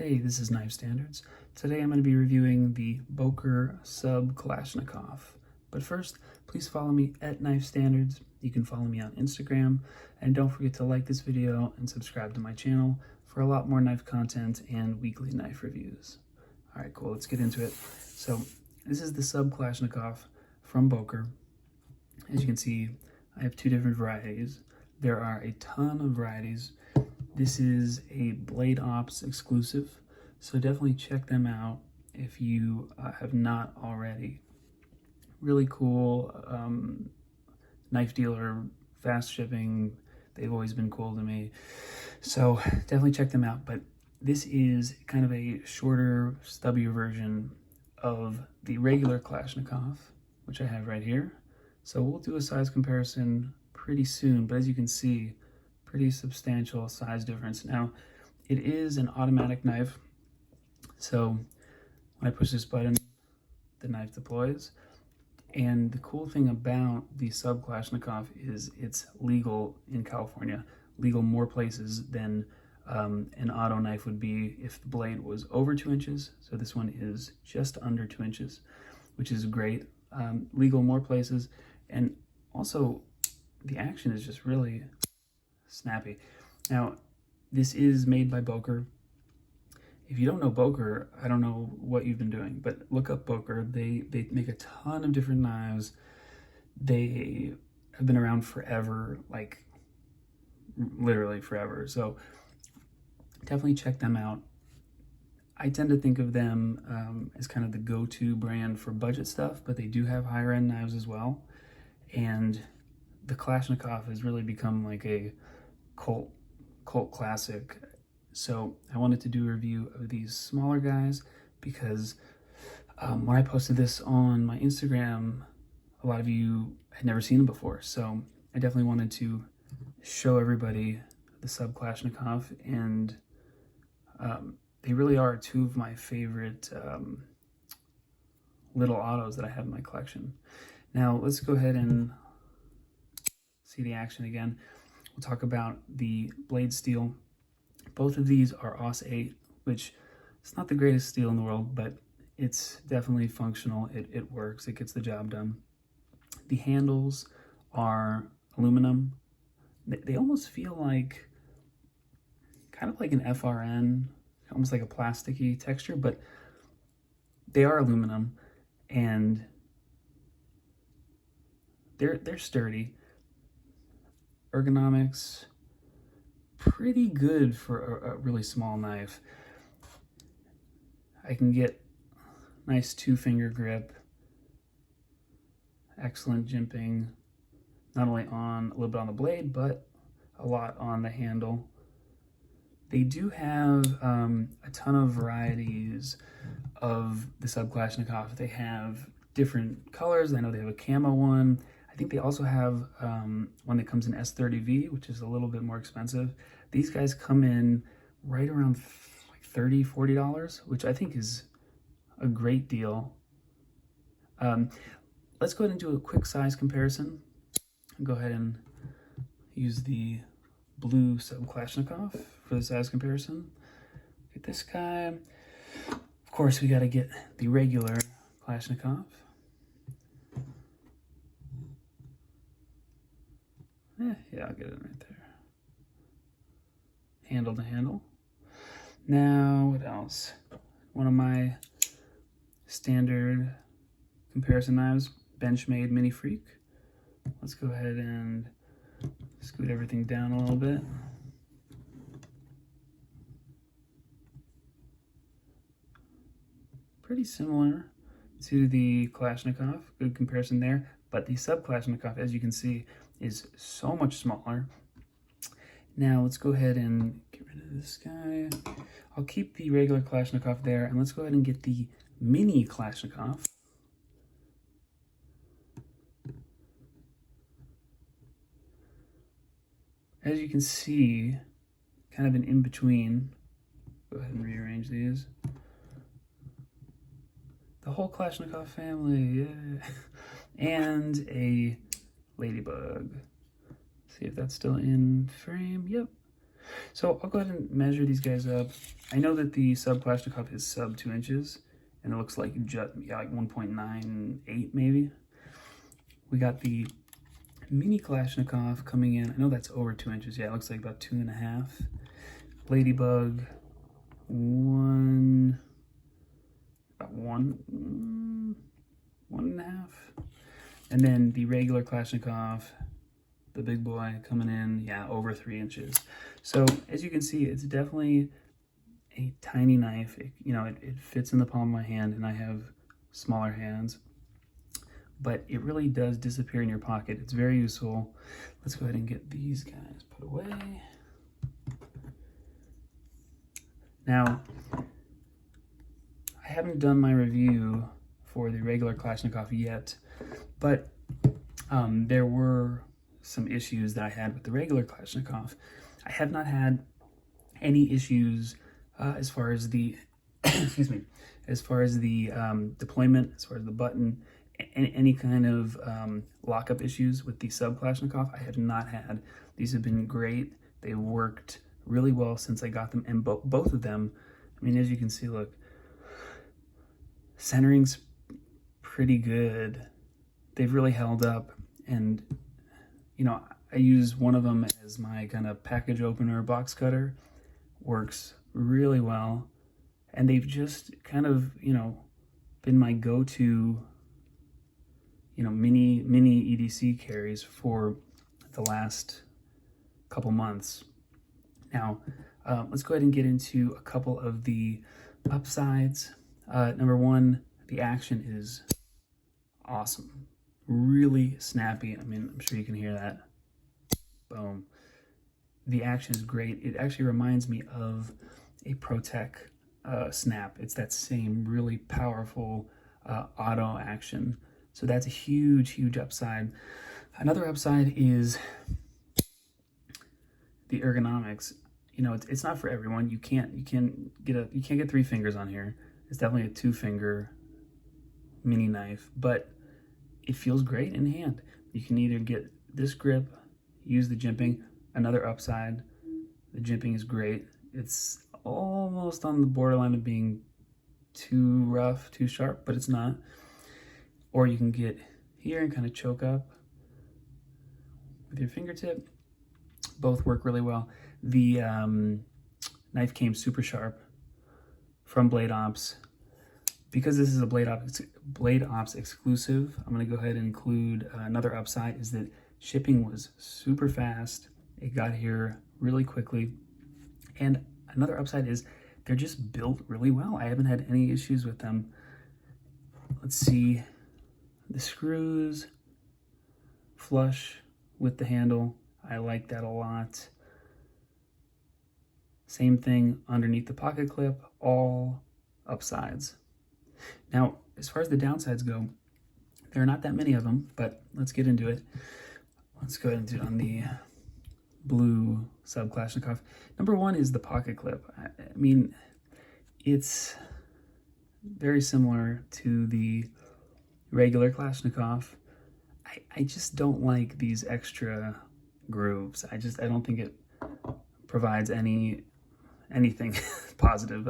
Hey, this is Knife Standards. Today I'm going to be reviewing the Boker Sub Kalashnikov. But first, please follow me at Knife Standards. You can follow me on Instagram, and don't forget to like this video and subscribe to my channel for a lot more knife content and weekly knife reviews. All right, cool, let's get into it. So this is the Sub Kalashnikov from Boker. As you can see, I have two different varieties. There are a ton of varieties. This is a Blade Ops exclusive, so definitely check them out if you have not already. Really cool knife dealer, fast shipping. They've always been cool to me, so definitely check them out. But this is kind of a shorter, stubbier version of the regular Kalashnikov, which I have right here. So we'll do a size comparison pretty soon, but as you can see, pretty substantial size difference. Now, it is an automatic knife, so when I push this button, the knife deploys. And the cool thing about the Sub Kalashnikov is it's legal in California, legal more places than an auto knife would be if the blade was over 2 inches. So this one is just under 2 inches, which is great. Legal more places, and also the action is just really snappy. Now, this is made by Boker. If you don't know Boker, I don't know what you've been doing, but look up Boker. They make a ton of different knives. They have been around forever, like literally forever. So definitely check them out. I tend to think of them as kind of the go-to brand for budget stuff, but they do have higher end knives as well. And the Kalashnikov has really become like a cult classic. So I wanted to do a review of these smaller guys because when I posted this on my Instagram, a lot of you had never seen them before. So I definitely wanted to show everybody the Sub Kalashnikov, and they really are two of my favorite little autos that I have in my collection. Now let's go ahead and see the action again. We'll talk about the blade steel. Both of these are AUS 8, which is not the greatest steel in the world, but it's definitely functional. It works, it gets the job done. The handles are aluminum. They almost feel like, kind of like an FRN, almost like a plasticky texture, but they are aluminum, and they're sturdy. Ergonomics, pretty good for a really small knife. I can get nice 2-finger grip, excellent jimping, not only on a little bit on the blade, but a lot on the handle. They do have a ton of varieties of the Sub Kalashnikov. They have different colors. I know they have a camo one. I think they also have one that comes in S30V, which is a little bit more expensive. These guys come in right around like $30, $40, which I think is a great deal. Let's go ahead and do a quick size comparison. I'll go ahead and use the blue Sub Kalashnikov for the size comparison. Get this guy. Of course, we got to get the regular Kalashnikov. Yeah, I'll get it right there. Handle to handle. Now, what else? One of my standard comparison knives, Benchmade Mini Freak. Let's go ahead and scoot everything down a little bit. Pretty similar to the Kalashnikov, good comparison there, but the Sub Kalashnikov, as you can see, is so much smaller. Now let's go ahead and get rid of this guy. I'll keep the regular Kalashnikov there, and let's go ahead and get the mini Kalashnikov. As you can see, kind of an in-between. Go ahead and rearrange these. The whole Kalashnikov family, yeah. And a ladybug. See if that's still in frame. Yep. So I'll go ahead and measure these guys up. I know that the Sub Kalashnikov is sub 2 inches, and it looks like like 1.98 maybe. We got the Mini Kalashnikov coming in. I know that's over 2 inches. Yeah, it looks like about 2.5. Ladybug, about 1.5. And then the regular Kalashnikov, the big boy, coming in, yeah, over 3 inches. So as you can see, it's definitely a tiny knife. It fits in the palm of my hand, and I have smaller hands, but it really does disappear in your pocket. It's very useful. Let's go ahead and get these guys put away. Now, I haven't done my review for the regular Kalashnikov yet, but there were some issues that I had with the regular Kalashnikov. I have not had any issues as far as the excuse me, as far as the deployment, as far as the button, any kind of lockup issues with the Sub Kalashnikov. I have not had. These have been great. They worked really well since I got them, and both of them, I mean, as you can see, look, centering's pretty good. They've really held up, and I use one of them as my kind of package opener, box cutter. Works really well, and they've just kind of been my go-to mini EDC carries for the last couple months. Now let's go ahead and get into a couple of the upsides. Number one, the action is awesome, really snappy. I mean, I'm sure you can hear that. Boom. The action is great. It actually reminds me of a ProTech snap. It's that same really powerful auto action. So that's a huge upside. Another upside is the ergonomics. It's not for everyone. You can't get 3 fingers on here. It's definitely a 2-finger mini knife, but it feels great in hand. You can either get this grip, use the jimping. Another upside, the jimping is great. It's almost on the borderline of being too rough, too sharp, but it's not. Or you can get here and kind of choke up with your fingertip. Both work really well. The knife came super sharp from Blade Ops. Because this is a Blade Ops exclusive, I'm going to go ahead and include another upside is that shipping was super fast. It got here really quickly. And another upside is they're just built really well. I haven't had any issues with them. Let's see. The screws flush with the handle. I like that a lot. Same thing underneath the pocket clip, all upsides. Now, as far as the downsides go, there are not that many of them, but let's get into it. Let's go ahead and do it on the blue Sub Kalashnikov. Number one is the pocket clip. I mean, it's very similar to the regular Kalashnikov. I just don't like these extra grooves. I don't think it provides anything positive.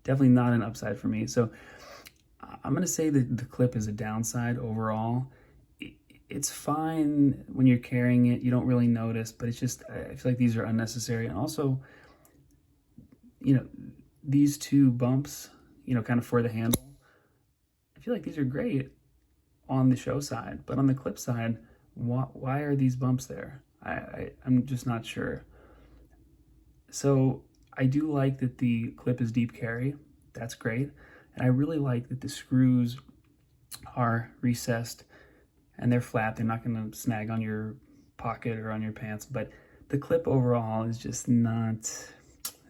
Definitely not an upside for me. So I'm going to say that the clip is a downside overall. It's fine when you're carrying it. You don't really notice, but it's just, I feel like these are unnecessary. And also, these 2 bumps, kind of for the handle, I feel like these are great on the show side, but on the clip side, why are these bumps there? I'm just not sure. So I do like that the clip is deep carry. That's great. And I really like that the screws are recessed and they're flat. They're not going to snag on your pocket or on your pants, but the clip overall is just not,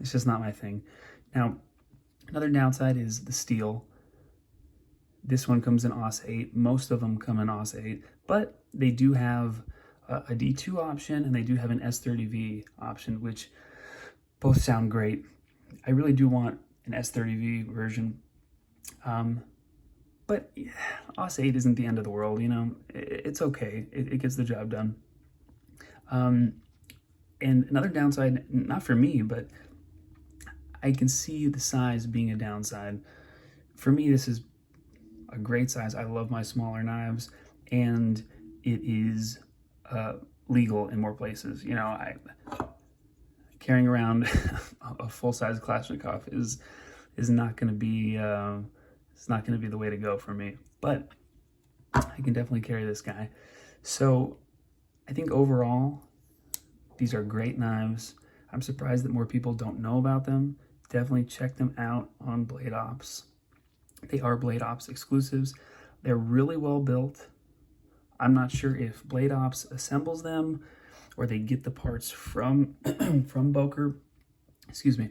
it's just not my thing. Now, another downside is the steel. This one comes in AUS 8. Most of them come in AUS 8, but they do have a D2 option and they do have an S30V option, which both sound great. I really do want an S30V version. But AUS 8 isn't the end of the world, It's okay. It gets the job done. And another downside, not for me, but I can see the size being a downside. For me, this is a great size. I love my smaller knives, and it is legal in more places. You know, carrying around a full-size Kalashnikov is not going to be it's not going to be the way to go for me. But I can definitely carry this guy. So I think overall, these are great knives. I'm surprised that more people don't know about them. Definitely check them out on Blade Ops. They are Blade Ops exclusives. They're really well built. I'm not sure if Blade Ops assembles them or they get the parts from from Boker. Excuse me.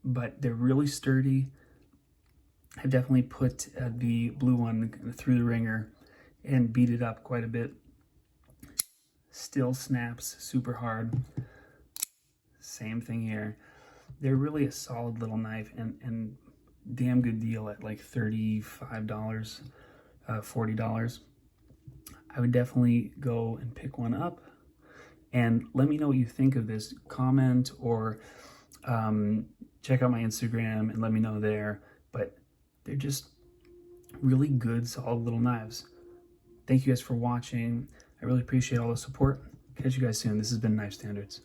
But they're really sturdy. I've definitely put the blue one through the ringer and beat it up quite a bit. Still snaps super hard. Same thing here. They're really a solid little knife and damn good deal at like $35, $40. I would definitely go and pick one up. And let me know what you think of this. Comment or check out my Instagram and let me know there. But they're just really good, solid little knives. Thank you guys for watching. I really appreciate all the support. Catch you guys soon. This has been Knife Standards.